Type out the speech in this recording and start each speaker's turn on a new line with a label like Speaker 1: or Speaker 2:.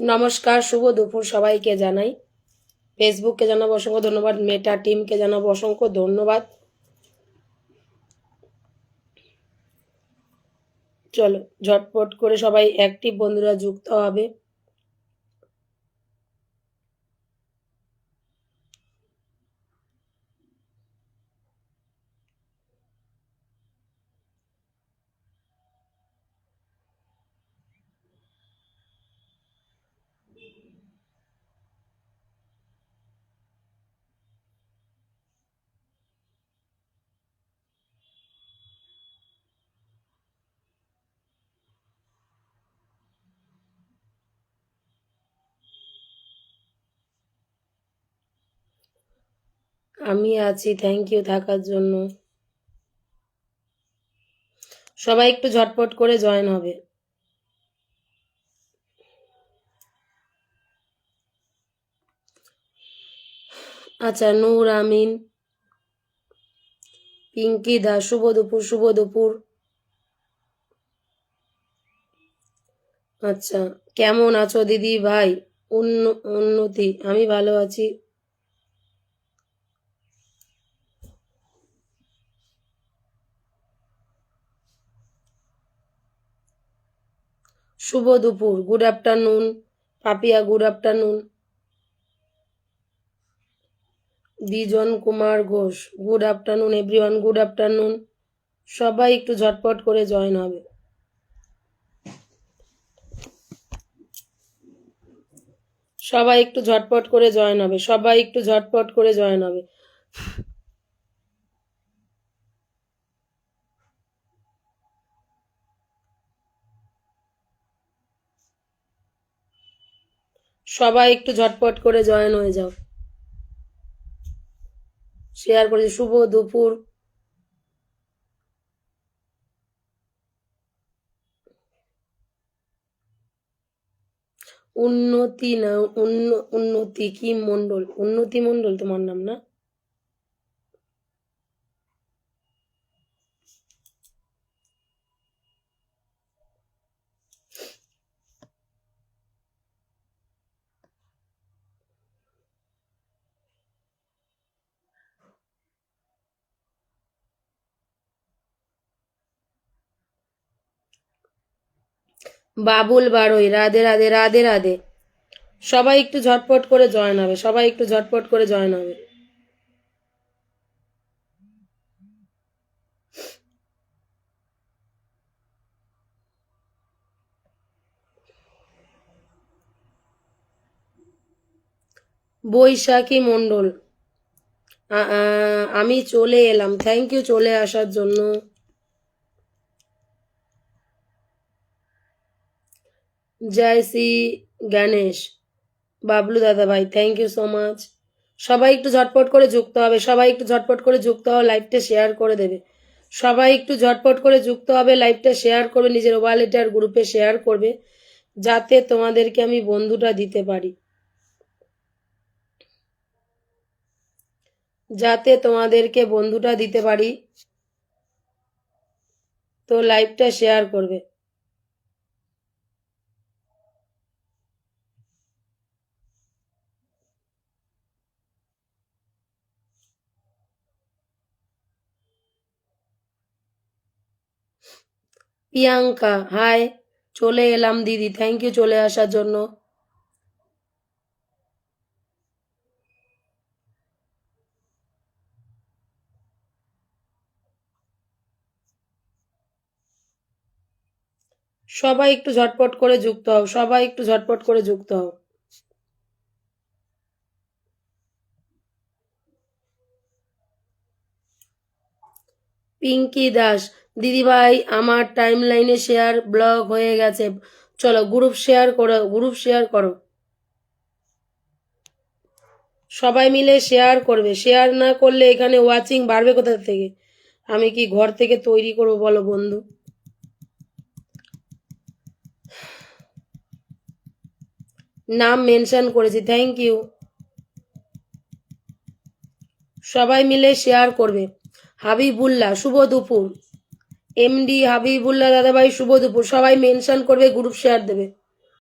Speaker 1: নমস্কার, শুভ দুপুর সবাইকে জানাই। ফেসবুককে জানাবো অসংখ্য ধন্যবাদ, মেটা টিমকে জানাবো অসংখ্য ধন্যবাদ। চলো ঝটপট করে সবাই অ্যাক্টিভ বন্ধুরা যুক্ত হবে। আমি আছি, থ্যাংক ইউ থাকার জন্য। সবাই একটু ঝটপট করে জয়েন হবে। আচ্ছা, নূর আমিন, পিঙ্কি দাস, শুভ দুপুর, শুভ দুপুর। আচ্ছা, কেমন আছো দিদি ভাই? উন্নতি, আমি ভালো আছি। শুভ দুপুর, good afternoon. Papia, good afternoon. Bijon Kumar Ghosh, good afternoon everyone, good afternoon. সবাই একটু ঝটপট করে জয়েন হবে। সবাই একটু ঝটপট করে জয়েন হবে। সবাই একটু ঝটপট করে জয়েন হবে। সবাই একটু ঝটপট করে জয়েন হয়ে যাও। শেয়ার করে শুভ দুপুর। উন্নতি না, উন্নতি কি মন্ডল? উন্নতি মন্ডল তোমার নাম না? বাবুল বারোই, রাধে রাধে, রাধে রাধে। সবাই একটু ঝটপট করে জয়েন হবে। সবাই একটু ঝটপট করে জয়েন হবে। বৈশাখী মন্ডল, আমি চলে এলাম, থ্যাংক ইউ চলে আসার জন্য। জয় শ্রী গণেশ, বাবলু দাদা ভাই, থ্যাংক ইউ সো মাচ। সবাই একটু ঝটপট করে যুক্ত হবে। সবাই একটু ঝটপট করে যুক্ত হবে, লাইভটা শেয়ার করে দেবে। সবাই একটু ঝটপট করে যুক্ত হবে, লাইভটা শেয়ার করবে, নিজের ওয়ালেট আর গ্রুপে শেয়ার করবে, যাতে তোমাদেরকে আমি বন্ধুটা দিতে পারি, যাতে তোমাদেরকে বন্ধুটা দিতে পারি। তো লাইভটা শেয়ার করবে। প্রিয়াঙ্কা, হাই, চলে এলাম দিদি, থ্যাংক ইউ চলে আসার জন্য। সবাই একটু ঝটপট করে যুক্ত হও। সবাই একটু ঝটপট করে যুক্ত হও। পিঙ্কি দাস, দিদিভাই আমার টাইমলাইনে শেয়ার ব্লক হয়ে গেছে, চলো গ্রুপ শেয়ার করো, গ্রুপ শেয়ার করো। সবাই মিলে শেয়ার করবে। শেয়ার না করলে এখানে ওয়াচিং বাড়বে কোথা থেকে? আমি কি ঘর থেকে তৈরি করবো বলো বন্ধু? নাম মেনশন করেছি, থ্যাংক ইউ। সবাই মিলে শেয়ার করবে। হাবিবুল্লাহ, শুভ দুপুর। এমডি হাবিবুল্লাহ দাদাভাই, শুভ দুপুর। সবাই মেনশন করবে, গ্রুপ শেয়ার দেবে।